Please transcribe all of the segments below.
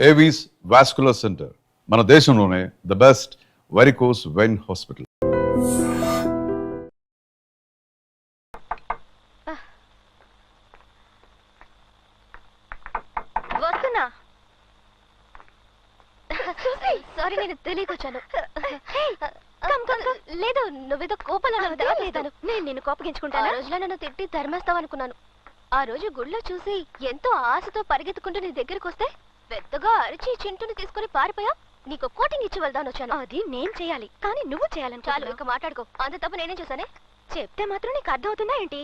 Avis vascular centre మన దేశంలోనే the best varicose vein hospital. వస్తున్నా. సారీ, నేను తెలియక వచ్చాను. లేదు, నువ్వేదో కోపంలో లేదాను. నేను నిన్ను కోపగించుకుంటాను. ఆ రోజులో నన్ను తిట్టి ధర్మేస్తావనుకున్నాను. ఆ రోజు గుళ్ళో చూసి ఎంతో ఆశతో పరిగెత్తుకుంటూ నీ దగ్గరికి వస్తే పెద్దగా అరిచి చింటుని తీసుకుని పారిపోయా. నీకు కోటింగ్ ఇచ్చి వెళ్దాను వచ్చాను. అది నేను చేయాలి, కానీ నువ్వు చేయాలని. చాలు, ఇక మాట్లాడుకో. అంత తప్పు నేనేం చేశానే? చెప్తే మాత్రం నీకు అర్థమవుతుందా ఏంటి?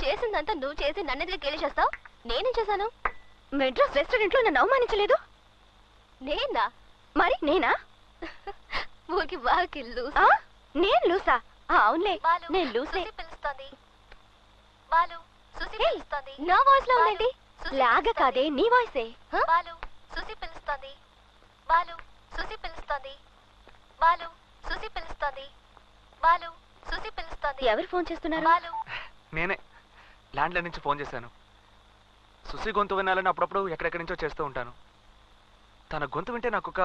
చేసిందంతా నువ్వు చేసి నన్నెదిగా కేలి చేస్తావు. నేనేం చేశాను? మెడ్రాస్ రెస్టారెంట్ లో నన్ను అవమానించలేదు. నేనా? మరి నేనా? ఊరికి బాకి లూసా? నేను లూసా? అవునులే, నేను లూసే. పిలుస్తోంది బాలు. సుసి పిలుస్తోంది. నా వాయిస్ లో ఉందండి. లాగా కాదే, నీ వాయిసే. బాలు సుసి పిలుస్తోంది. బాలు సుసి పిలుస్తోంది. బాలు సుసి పిలుస్తోంది. బాలు సుసి పిలుస్తోంది. ఎవరు ఫోన్ చేస్తున్నారు? బాలు. నేనే ల్యాండ్ లైన్ నుంచి ఫోన్ చేశాను. సుసి గొంతు వినాలని అప్పుడప్పుడు ఎక్కడెక్కడి నుంచో చేస్తూ ఉంటాను. తన గొంతు వింటే నాకు ఒక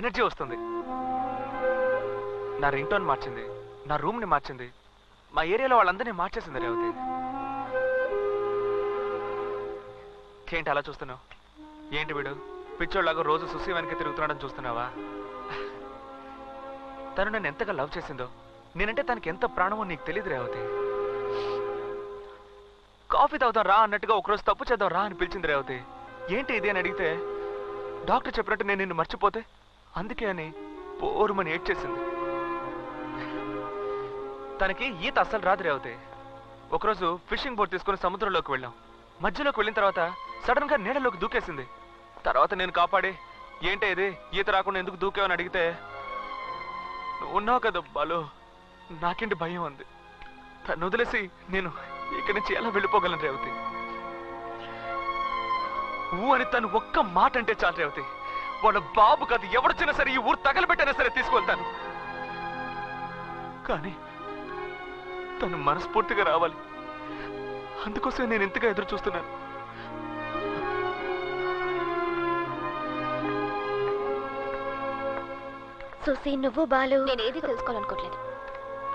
ఎనర్జీ వస్తుంది. నా రింగ్ టోన్ మార్చింది, నా రూమ్ని మార్చింది, మా ఏరియాలో వాళ్ళందరినీ మార్చేసింది రేవతి. ఏంటి అలా చూస్తున్నావు? ఏంటి వీడు పిచ్చోళ్ళలాగా రోజు సుసి వెనక తిరుగుతున్నాడని చూస్తున్నావా? తను నన్ను ఎంతగా లవ్ చేసిందో, నేనంటే తనకి ఎంత ప్రాణమో నీకు తెలియదు రేవతి. కాఫీ తాగుతాం రా అన్నట్టుగా ఒకరోజు తప్పు చేద్దాం రా అని పిలిచింది రేవతి. ఏంటి ఇది అని అడిగితే డాక్టర్ చెప్పినట్టు నేను నిన్ను మర్చిపోతే అందుకే అని పోరుమని ఏడ్చేసింది. తనకి ఈత అస్సలు రాదు రేవతి. ఒకరోజు ఫిషింగ్ బోట్ తీసుకుని సముద్రంలోకి వెళ్ళాం. మధ్యలోకి వెళ్ళిన తర్వాత సడన్ గా నీళ్ళలోకి దూకేసింది. తర్వాత నేను కాపాడి ఏంటి ఇది ఈత రాకుండా ఎందుకు దూకావని అడిగితే నువ్వు ఉన్నావు కదా బాలు, నాకేంటి భయం ఉంది. తను వదిలేసి నేను ఇక్కడి నుంచి ఎలా వెళ్ళిపోగలను రేవతి? ఊ అని తను ఒక్క మాట అంటే చాలు రేవతి, వాళ్ళ బాబు కాదు ఎవడొచ్చినా సరే ఈ ఊరు తగలబెట్టైనా సరే తీసుకువెళ్తాను. కానీ తను మనస్ఫూర్తిగా రావాలి. అందుకోసం నేను ఎంతగా ఎదురు చూస్తున్నాను. సుసి, నువ్వు బాలు నేనేది తెలుసుకోవాలనుకోవట్లేదు.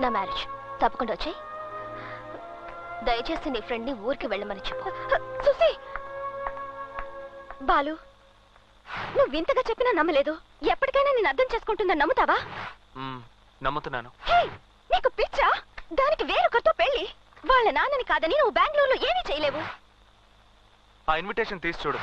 నా మ్యారేజ్ తప్పకుండా వచ్చాయి. దయచేసి నీ ఫ్రెండ్ని ఊరికి వెళ్ళమని చెప్పు. సుసి, బాలు నువ్వు ఇంతగా చెప్పినా నమ్మలేదు. ఎప్పటికైనా నేను అర్థం చేసుకుంటుందని నమ్ముతావా? నమ్ముతున్నాను. నీకు పిచ్చా? దానికి వేరొకరితో పెళ్లి. వాళ్ళ నాన్నని కాదని నువ్వు బెంగళూరులో ఏమీ చేయలేవు. ఆ ఇన్విటేషన్ తీసి చూడు.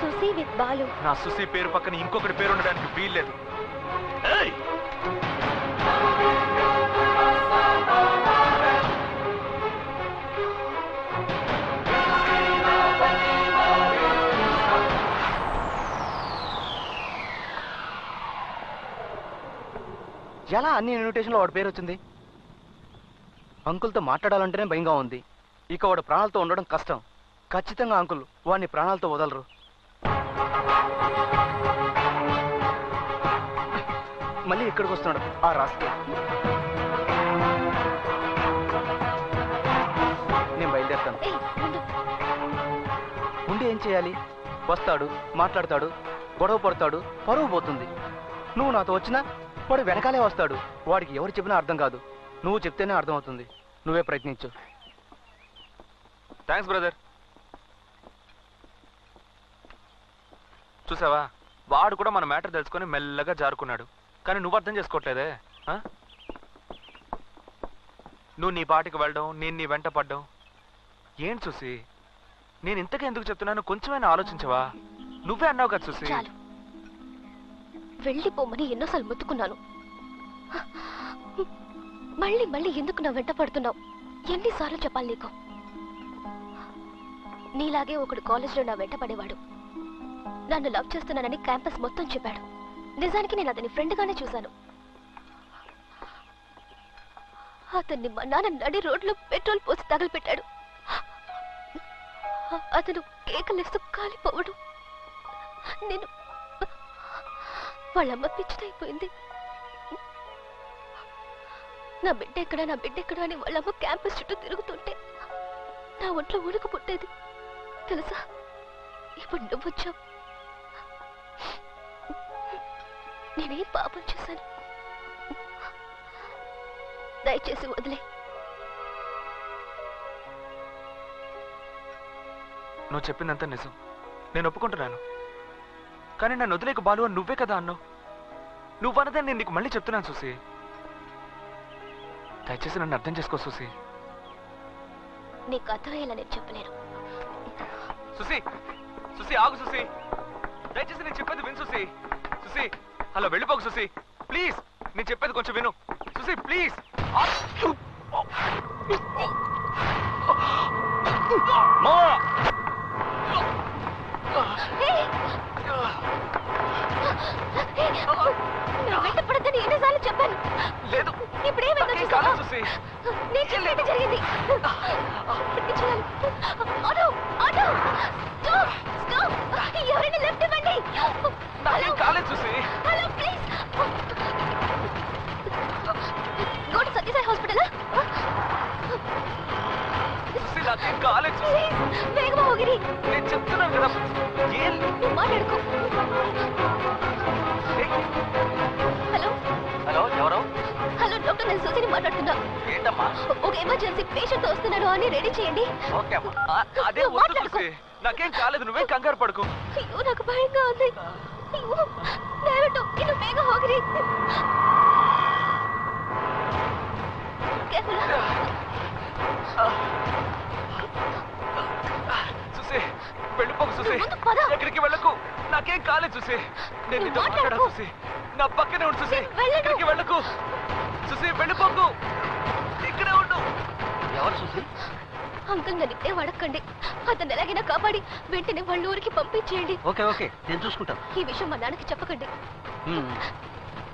సుసి విత్ బాలు. నా సుసి పేరు పక్కన ఇంకొకటి పేరు ఉండడానికి వీల్లేదు. ఎలా అన్ని ఇన్విటేషన్లో వాడి పేరు వచ్చింది? అంకుల్తో మాట్లాడాలంటేనే భయంగా ఉంది. ఇక వాడు ప్రాణాలతో ఉండడం కష్టం. ఖచ్చితంగా అంకుల్ వాడిని ప్రాణాలతో వదలరు. మళ్ళీ ఇక్కడికి వస్తున్నాడు ఆ రాస్కే. నేను బయలుదేరుతాను. ముందు ఏం చేయాలి? వస్తాడు, మాట్లాడతాడు, గొడవ పడతాడు, పరువు పోతుంది. నువ్వు నాతో వచ్చినా వాడు వెనకాలే వస్తాడు. వాడికి ఎవరు చెప్పినా అర్థం కాదు. నువ్వు చెప్తేనే అర్థమవుతుంది. నువ్వే ప్రయత్నించు. Thanks brother. చూసావా, వాడు కూడా మన మ్యాటర్ తెలుసుకొని మెల్లగా జారుకున్నాడు. కానీ నువ్వు అర్థం చేసుకోవట్లేదే. నువ్వు నీ పాటికి వెళ్ళడం, నేను నీ వెంట పడ్డం ఏంటి చూసి? నేను ఇంతగా ఎందుకు చెప్తున్నాను కొంచెమైనా ఆలోచించవా? నువ్వే అన్నావు కదా చూసి. వెళ్ళిపోమని ఎన్నోసార్లు ముత్తుకున్నాను. మళ్ళీ మళ్ళీ ఎందుకు నా వెంట పడుతున్నావు? ఎన్నిసార్లు చెప్పాలి నీకు? నీలాగే ఒకడు కాలేజ్లో నా వెంట పడేవాడు. నన్ను లవ్ చేస్తున్నానని క్యాంపస్ మొత్తం చెప్పాడు. నిజానికి నేను అతని ఫ్రెండ్గానే చూశాను. అతన్ని మా నాన్న నడి రోడ్లో పెట్రోల్ పోసి తగలపెట్టాడు. అతను కేకలేస్తూ కాలిపోవడు. నేను వాళ్ళమ్మ పిచ్చిదైపోయింది. నా బిడ్డ ఎక్కడ అని వాళ్ళమ్మ క్యాంపస్ చుట్టూ తిరుగుతుంటే నా ఒంట్లో ఉణుకు పుట్టేది తెలుసా. ఇప్పుడు నువ్వొచ్చావు. నేనేం పాపం చేశాను? దయచేసి వదిలే. నువ్వు చెప్పిందంతా నిజం, నేను ఒప్పుకుంటున్నాను. కానీ నన్ను వదిలేక బాలు అని నువ్వే కదా అన్నావు. నువ్వన్నదే నేను నీకు మళ్ళీ చెప్తున్నాను సుసి. దయచేసి నన్ను అర్థం చేసుకో సుసి. నీకు అర్థమయ్యేలా నేను చెప్పలేను. సుసి సుసి ఆగు సుసి, దయచేసి నేను చెప్పేది విను సుసి. సుసి అలా వెళ్ళిపోకు సుసి, ప్లీజ్. నేను చెప్పేది కొంచెం విను సుసి, ప్లీజ్. వెంటపడద్దని ఎన్నిసార్లు చెప్పాను. లేదు ఇప్పుడేమైందో సుసి. నేను చెప్పేది జరిగింది. ఆటో ఆటో స్టాప్ స్టాప్, ఎవరైనా లెఫ్ట్ ఇవ్వండి. నాకేం కాలేదు Susi. Hello please go to Sathya Sai hospital. Susi నాకేం కాలేదు సుసి. వేగమా ಹೋಗಿರಿ. నేను చెప్తున్నాను కదా. ఏం నువ్వు మాట్లాడుకో. హలో హలో, ఎవరు? హలో డాక్టర్, నేను సుసిని మాట్లాడుతున్నా. ఏంటమ్మా? ఒక ఎమర్జెన్సీ పేషెంట్ వస్తున్నాడు అని రెడీ చేయండి. ఓకే అమ్మా. అదే వద్దు సుసి, నాకేం కాలేదు, నువ్వే కంగారు పడుకో. అయ్యో నాకు భయంగా ఉంది. అయ్యో దయవిಟ್ಟು ఇನ್ನು ಬೇಗ ಹೋಗಿರಿ. కేర్ఫుల్. సుసి వెళ్ళిపోకు సుసి, ముందు పద. ఎక్కడికి వెళ్ళకు. నాకేం కాలేదు సుసి, నేను నీతో మాట్లాడా సుసి. నా పక్కనే ఉండు సుసి, ఎక్కడికి వెళ్ళకు. సుసి వెళ్ళిపోకు, ఇక్కడే ఉండు. ఎవరు సుసి? అంకుల్ నన్ను ఇప్పుడే అడగండి. అతను ఎలాగైనా కాపాడి వెంటనే వాళ్ళ ఊరికి పంపించేయండి. ఓకే ఓకే, నేను చూసుకుంటాను. ఈ విషయం మా నాన్నకి చెప్పకండి. ఉమ్,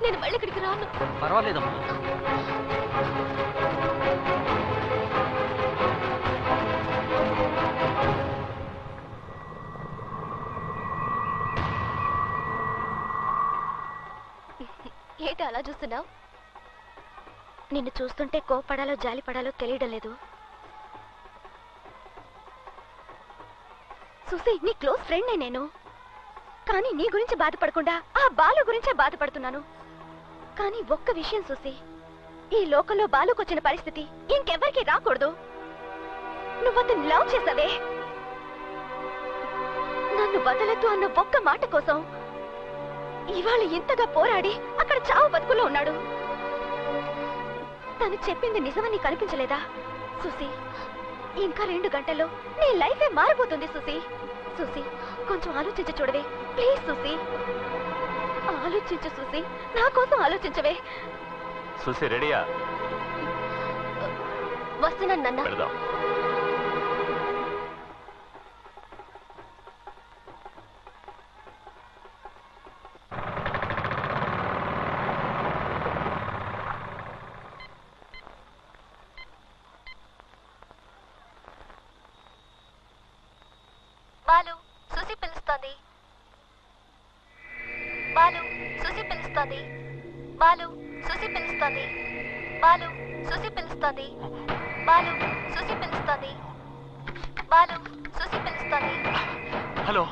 నేను మళ్ళీ ఇక్కడికి రాను. పర్వాలేదమ్మా. ఏంటి అలా చూస్తున్నావు? నిన్ను చూస్తుంటే కోపడాలో జాలిపడాలో తెలియడం లేదు. సుసి, నీ క్లోజ్ ఫ్రెండ్నే నేను. కానీ నీ గురించి బాధపడకుండా ఆ బాలు గురించే బాధపడుతున్నాను. కానీ ఒక్క విషయం సుసి, ఈ లోకంలో బాలుకు వచ్చిన పరిస్థితి ఇంకెవ్వరికి రాకూడదు. నువ్వు అతను లవ్ చేసావే, నన్ను వదలద్దు అన్న ఒక్క మాట కోసం ఇవాళ ఇంతగా పోరాడి అక్కడ చావు బతుకులో ఉన్నాడు. తను చెప్పింది నిజమని కనిపించలేదా సుసి? ఇంకా 2 గంటల్లో నీ లైఫే మారిపోతుంది సుసి. సుసి కొంచెం ఆలోచించి చూడవే ప్లీజ్. సుసి ఆలోచించు సుసి, నా కోసం ఆలోచించవే. సుసి రెడీయా? వస్తున్నాను నాన్న. పెడదాం. బాలు, సుసి పిలుస్తోంది. బాలు, సుసి పిలుస్తోంది. బాలు, సుసి పిలుస్తోంది. బాలు, సుసి పిలుస్తోంది. బాలు, సుసి పిలుస్తోంది. బాలు, సుసి పిలుస్తోంది. హలో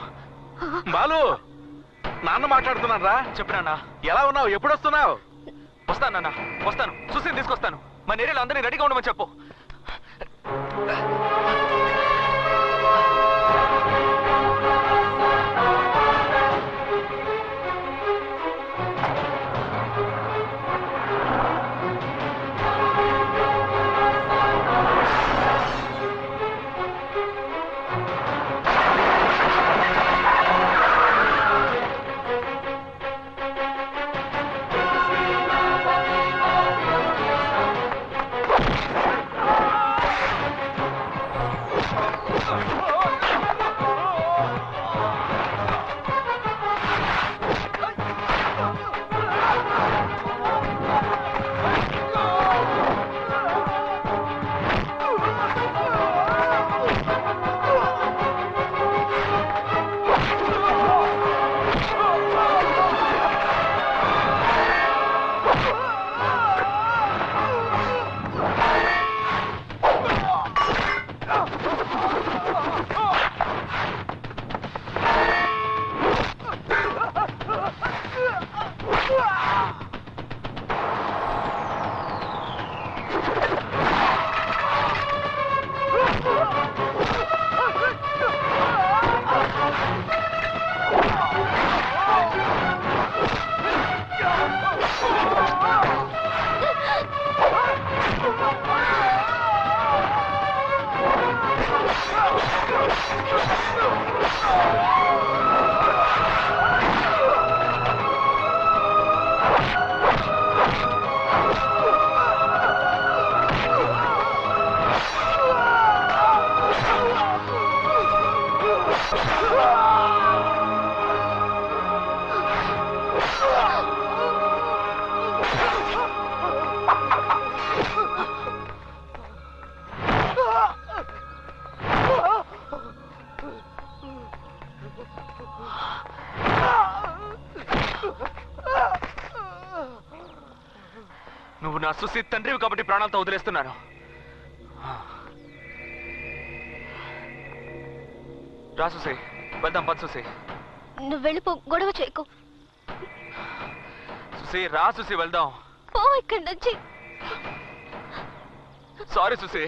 బాలు, నాన్న మాట్లాడుతున్నాను రా. చెప్పు నాన్న. ఎలా ఉన్నావు? ఎప్పుడు వస్తున్నావు? వస్తాను నాన్న, వస్తాను. సుసిని తీసుకొస్తాను. మన ఏరియాలో అందరినీ రెడీగా ఉండమని చెప్పు. నువ్వు నా సుసి తండ్రివి కాబట్టి ప్రాణాలతో వదిలేస్తున్నాను. రా సుసి, వెళ్దాం. పద సుసి. నువ్వు వెళ్ళిపో, గొడవ చేయకు. సుసి రా సుసి, వెళ్దాం. పో ఇక్కడి నుంచి. సారీ సుసి.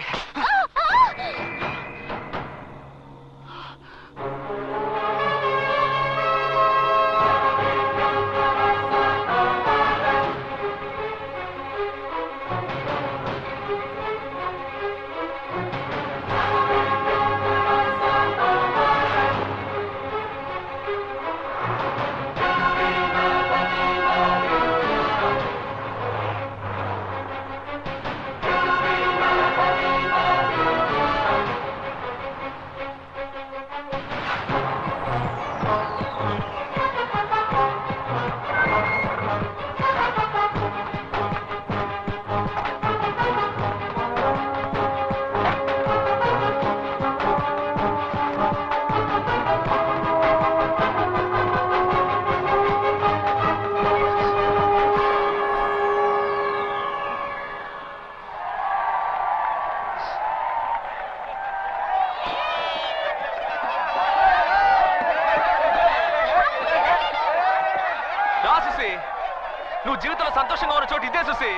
నువ్వు జీవితంలో సంతోషంగా ఉన్న చోటు ఇదే సుసి.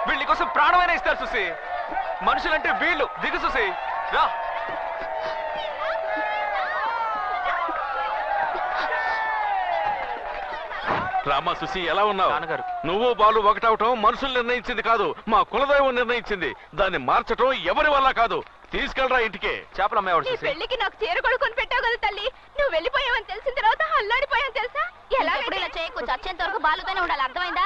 వీళ్ళ కోసం ప్రాణమైనా ఇస్తారు సుసి. మనుషులంటే వీళ్ళు. దిగు సుసి, రా. రామా సుసి, ఎలా ఉన్నావు? నాన్నగారు, నువ్వు బాలు ఒకటవటం మనుషులు నిర్ణయించింది కాదు, మా కులదైవం నిర్ణయించింది. దాన్ని మార్చటం ఎవరి వల్ల కాదు. తీసుకెళ్ళరా ఇంటికి. చేపలు అమ్మేవాడు నీ సుసి. పెళ్లికి నాకు చీర కొనుక్కొని పెట్టావు కదా తల్లి. నువ్వు వెళ్ళిపోయావని తెలిసిన తర్వాత అల్లాడిపోయాను తెలుసా? ఎలా ఇలా చేయకు, చచ్చేంత వరకు బాలుతోనే ఉండాలి, అర్థమైందా?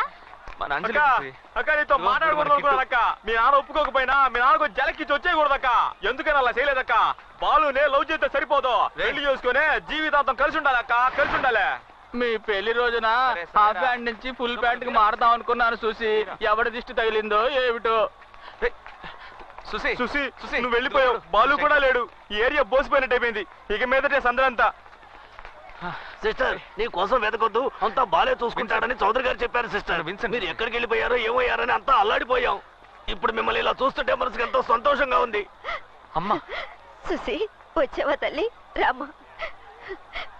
మన అంజలి సుసి. అక్క నీతో మాట్లాడకూడదు అక్క. మీ నాన్న ఒప్పుకోకపోయినా మీ నాన్నకు జలకిచ్చి వచ్చేయకూడదక్క. ఎందుకని అలా చేయలేదక్క? బాలునే లవ్ చేస్తే సరిపోదు, పెళ్లి చేసుకునే జీవితాంతం కలిసి ఉండాలి అక్క, కలిసి ఉండాలి. మీ పెళ్లి రోజున హాఫ్ ప్యాంట్ నుంచి ఫుల్ ప్యాంట్ కి మారదాం అనుకున్నాను చూసి, ఎవరి దిష్టి తగిలిందో ఏమిటో. సుసి, సుసి సుసి, నువ్వు వెళ్ళిపోయావు, బాలు కూడా లేడు. ఈ ఏరియా బోసిపోయినట్టు అయిపోయింది. ఇక మీదటే సందరంతా. సిస్టర్, నీ కోసం వెతకొద్దు, అంతా బాలే చూసుకుంటాడని చౌదరి గారు చెప్పారు సిస్టర్. విన్సెంట్, మీరు ఎక్కడికి వెళ్ళిపోయారో ఏమయ్యారని అంతా అల్లాడిపోయాం. ఇప్పుడు మిమ్మల్ని ఇలా చూస్తుంటే మనసుకి ఎంతో సంతోషంగా ఉంది. అమ్మా. సుసి, వచ్చావా తల్లి? రామ్మా.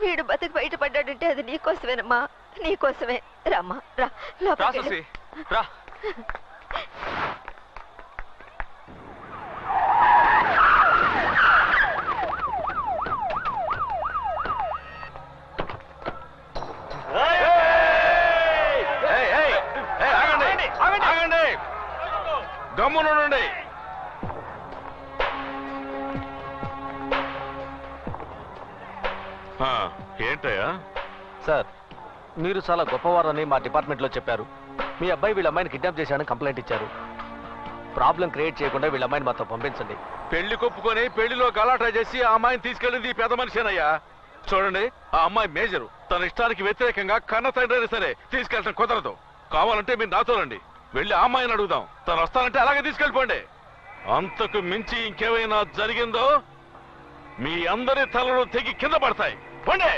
వీడు బతుకు బయటపడ్డాడంటే అది నీకోసమేనమ్మా, నీకోసమే. రామ్మా, రా రా లోపలికి సుసి, వెళ్ళు. రా. ఆగండి, గమ్మునుండండి. ఏంటయ్యా? సార్, మీరు చాలా గొప్పవారని మా డిపార్ట్మెంట్ లో చెప్పారు. మీ అబ్బాయి వీళ్ళ అమ్మాయిని కిడ్నాప్ చేశాడని కంప్లైంట్ ఇచ్చారు. ప్రాబ్లం క్రియేట్ చేయకుండా వీళ్ళ అమ్మాయిని మాతో పంపించండి. పెళ్లి కొప్పుకొని పెళ్లిలో గలాటా చేసి ఆ అమ్మాయిని తీసుకెళ్ళింది ఈ పెద్ద మనిషేనయ్యా. చూడండి, ఆ అమ్మాయి మేజరు. తన ఇష్టానికి వ్యతిరేకంగా కన్న తండ్రి సరే తీసుకెళ్ళటం కుదరదు. కావాలంటే మీరు నాతో రండి, వెళ్ళి ఆ అమ్మాయిని అడుగుదాం. తను వస్తానంటే అలాగే తీసుకెళ్ళిపోండి. అంతకు మించి ఇంకేమైనా జరిగిందో మీ అందరి తలలు తెగి కింద పడతాయి. పండే.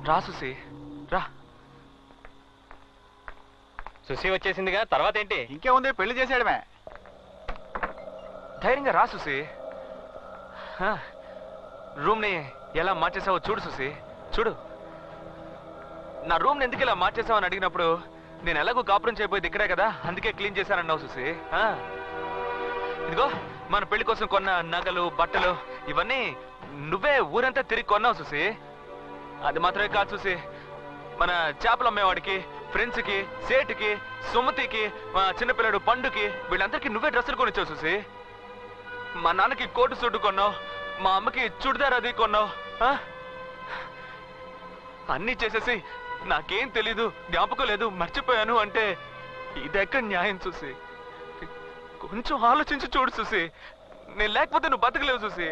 రా సుసి, రా. సుసి వచ్చేసిందిగా, తర్వాత ఏంటి? ఇంకేముంది, పెళ్లి చేసేయడమే. ధైర్యంగా రా సుసి. రూమ్ ని ఎలా మార్చేసావో చూడు సుసి, చూడు. నా రూమ్ ని ఎందుకు ఇలా మార్చేసావు అని అడిగినప్పుడు నేను ఎలాగో కాపురం చేయబోయేది ఇక్కడే కదా, అందుకే క్లీన్ చేశానన్నావు సుసి. ఇదిగో మన పెళ్లి కోసం కొన్న నగలు, బట్టలు ఇవన్నీ నువ్వే ఊరంతా తిరిగి కొన్నావు సుసి. అది మాత్రమే కాదు సుసి, మన చేపలు అమ్మేవాడికి, ఫ్రెండ్స్ కి, సేటుకి, సుమతికి, మా చిన్నపిల్లడు పండుకి, వీళ్ళందరికీ నువ్వే డ్రెస్సులు కొనిచ్చావు సుసి. మా నాన్నకి కోటు సూటు కొన్నావు, మా అమ్మకి చుడిదార్ అది కొన్నావు. అన్నీ చేసేసి నాకేం తెలీదు, జ్ఞాపకం లేదు, మర్చిపోయాను అంటే ఇదెక్కడ న్యాయం చూసి? కొంచెం ఆలోచించి చూడు చూసి. నేను లేకపోతే నువ్వు బతకలేవు చూసి,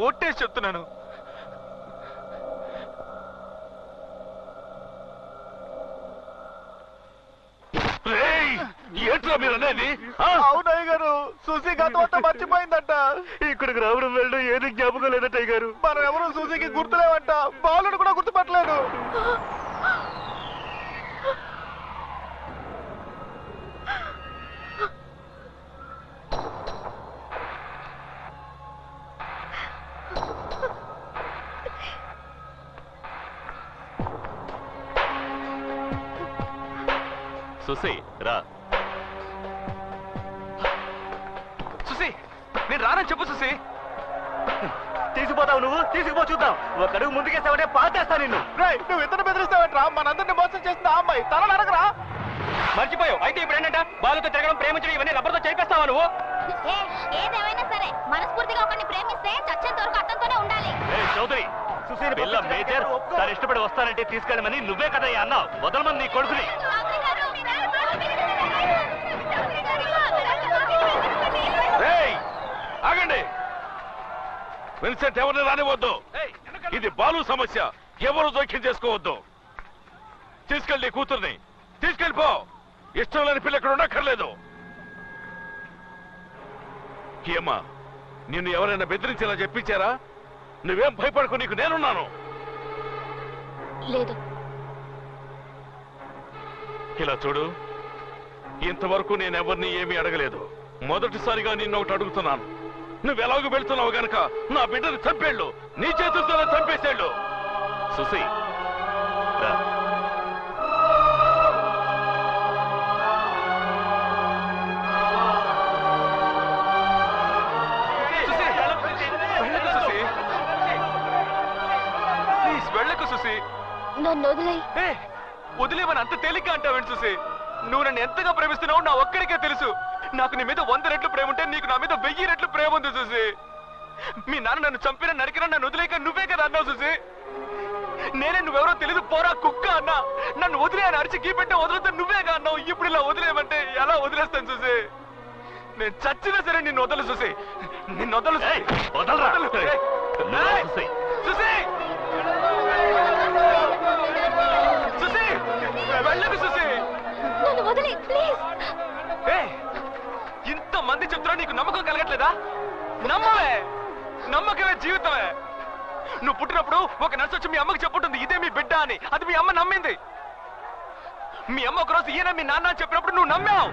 ఒట్టేసి చెప్తున్నాను. ఏంట్రా మీరు అనేది? అవునయ్యా, తోట మర్చిపోయిందంట. ఇక్కడికి రావడం వెళ్ళడం ఏది జ్ఞాపకం లేదటయ్య గారు. మనం ఎవరు సూసీకి గుర్తులేవంట. బాలుడు కూడా గుర్తుపట్టలేదు. సుసి రా. సుసి నేను రానని చెప్పు. సుసి తీసుకుపోతావు నువ్వు. తీసుకుపో చూద్దాం. ఒక అడుగు ముందుకేస్తావంటే పాతేస్తా నిన్ను. నువ్వు ఇతను బెదిరిస్తావంటరా? మనందరినీ మోసం చేసిన ఆ అమ్మాయి తల నరకరా. మర్చిపోయావు. అయితే ఇప్పుడు ఏంటంట బాలుతో తిరగడం, ప్రేమించడం ఇవన్నీ రబ్బర్తో చేరిపేస్తావా నువ్వు? ఏదేమైనా సరే మనస్ఫూర్తిగా ఒకరిని ప్రేమిస్తే చచ్చేంత వరకు అతనితోనే ఉండాలి. చౌదరి పిల్ల మేజర్ తను ఇష్టపడి వస్తానంటే తీసుకెళ్ళమని నువ్వే కదా అన్నావు. వదలమని నీ కొడుకుని. ఆగండి. విన్సెంట్ ఎవరిని రానివద్దు. ఇది బాలు సమస్య. ఎవరు జోక్యం చేసుకోవద్దు. తీసుకెళ్ళి కూతుర్ని తీసుకెళ్ళిపో. ఇష్టం లేని పిల్ల ఇక్కడ ఉండక్కర్లేదు. ఏమ్మా నిన్ను ఎవరైనా బెదిరించేలా చెప్పించారా? నువ్వేం భయపడకు, నీకు నేనున్నాను. లేదు. ఇలా చూడు, ఇంతవరకు నేనెవరిని ఏమీ అడగలేదు. మొదటిసారిగా నిన్ను ఒకటి అడుగుతున్నాను. నువ్వెలాగూ వెళ్తున్నావు గనక నా బిడ్డని చంపేళ్ళు, నీ చేతులతోనే చంపేసేళ్ళు. సుసి రా. వెళ్ళకు సుసి. నన్ను వదిలే. వదిలేమని అంత తేలిక అంటావేంటి సుసి? నువ్వు నన్ను ఎంతగా ప్రేమిస్తున్నావు నా ఒక్కడికే తెలుసు. నాకు నీ మీద 100 రెట్లు ప్రేమ ఉంటే నీకు నా మీద 1000 రెట్లు ప్రేమ ఉంది సుసి. మీ నాన్న నన్ను చంపినా నరికినా నన్ను వదిలేక నువ్వే కదా అన్నావు సుసి. నేనే నువ్వెవరో తెలీదు పోరా కుక్క అన్నా. నన్ను వదిలే అని అరిచి గీపెట్టే వదులుతా నువ్వేగా అన్నావు. ఇప్పుడు ఇలా వదిలేయమంటే ఎలా వదిలేస్తాను సుసి? నేను చచ్చినా సరే నిన్ను వదలు సుసి. నిన్ను వదలు సుసి. సుసి వెళ్ళకు సుసి. నన్ను వదిలే ప్లీజ్. ఇంత మంది చెప్తున్నా నీకు నమ్మకం కలగట్లేదా? నమ్మవే. నమ్మకమే జీవితమే. నువ్వు పుట్టినప్పుడు ఒక నర్సు వచ్చి మీ అమ్మకి చెప్పుంటుంది ఇదే మీ బిడ్డ అని. అది మీ అమ్మ నమ్మింది. మీ అమ్మ ఒకరోజు ఈయన మీ నాన్న అని చెప్పినప్పుడు నువ్వు నమ్మావు.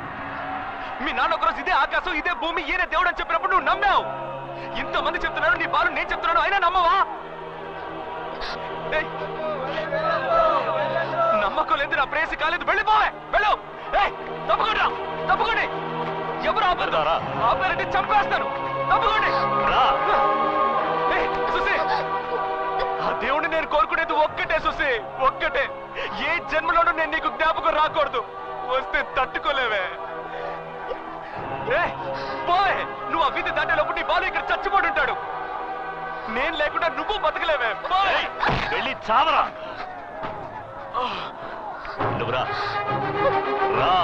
మీ నాన్న ఒకరోజు ఇదే ఆకాశం ఇదే భూమి ఈయన దేవుడు అని చెప్పినప్పుడు నువ్వు నమ్మావు. ఇంతమంది చెప్తున్నాను, నీ బాలు నేను చెప్తున్నాను, అయినా నమ్మవా? నమ్మకం లేదు, నా ప్రేసి కాలేదు. వెళ్ళిపోవే. వెళ్ళు. తప్పకుండా తప్పకుండా. ఎవరు ఆపారంటే చంపేస్తాను. తప్పకుండా. సుసి ఆ దేవుడిని నేను కోరుకునేది ఒక్కటే సుసి, ఒక్కటే. ఏ జన్మలోనూ నేను నీకు జ్ఞాపకం రాకూడదు. వస్తే తట్టుకోలేవే. పోవే. నువ్వు ఆ వీధి దాటేలోపు నీ బాలు ఇక్కడ చచ్చిపోయి ఉంటాడు. నేను లేకుండా నువ్వు బతకలేవే. వెళ్ళి చావరా. నువ్వురా రా.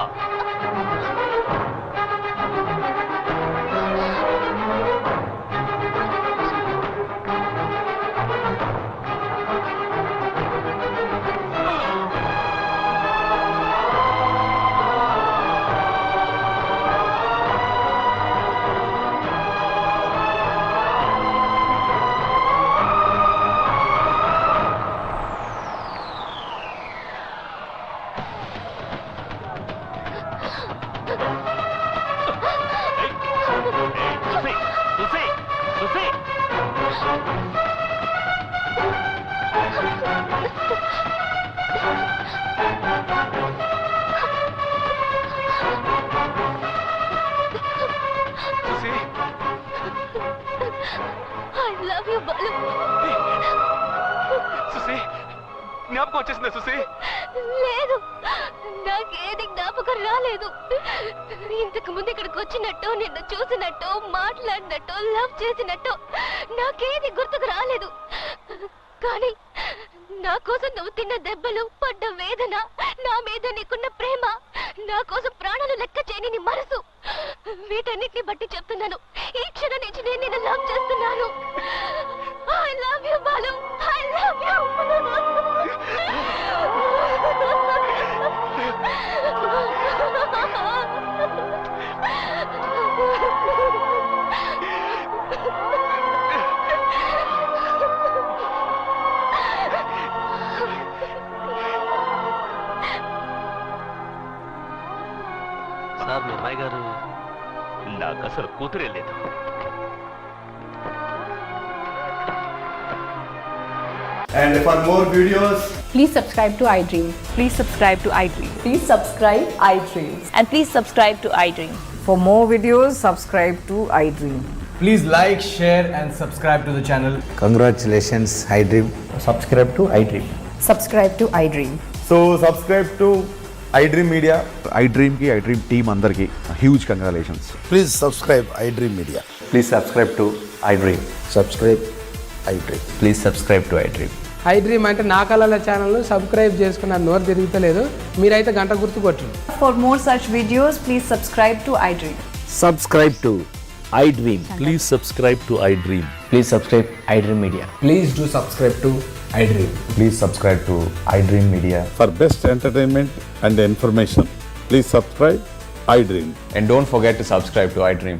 జ్ఞాపకం వచ్చేసిందా సుసి? లేదు, నాకేది జ్ఞాపకం రాలేదు. ఇంతకు ముందు ఇక్కడికి వచ్చినట్టు, నిన్ను చూసినట్టు, మాట్లాడినట్టు, లవ్ చేసినట్టు నాకేది గుర్తుకు రాలేదు. కానీ నా కోసం నువ్వు తిన్న దెబ్బలు, పడ్డ వేదన, నా మీద నీకున్న ప్రేమ, నా కోసం ప్రాణాలు లెక్క చేయని నీ మనసు, వీటన్నిటిని బట్టి చెప్తున్నాను, ఈ క్షణం నుంచి నేను నిన్ను లవ్ చేస్తున్నాను. I love you, Balu. I love you. నాకు అసలు కూతురే లేదు. And for more videos, Please subscribe to iDream. Please subscribe to iDream. Please subscribe iDream. And please subscribe to iDream. For more videos, subscribe to iDream. please like, share, and subscribe to the channel. Congratulations, iDream. Subscribe to iDream. Subscribe to iDream. So subscribe to iDream Media. iDream ki iDream team andarki huge congratulations. Please subscribe iDream Media. Please subscribe to iDream. Subscribe iDream. Please subscribe to iDream. iDream అంటే నా కళల ఛానల్ను subscribe చేసుకున్న నోరు తిరుగుతలేదు. మీరైతే గంట గుర్తు కొట్టండి. For more such videos, please subscribe to iDream. Subscribe to iDream. Please subscribe to iDream. Please subscribe iDream Media. Please do subscribe to iDream. Please subscribe to iDream Media. For best entertainment and information, please subscribe iDream. And don't forget to subscribe to iDream.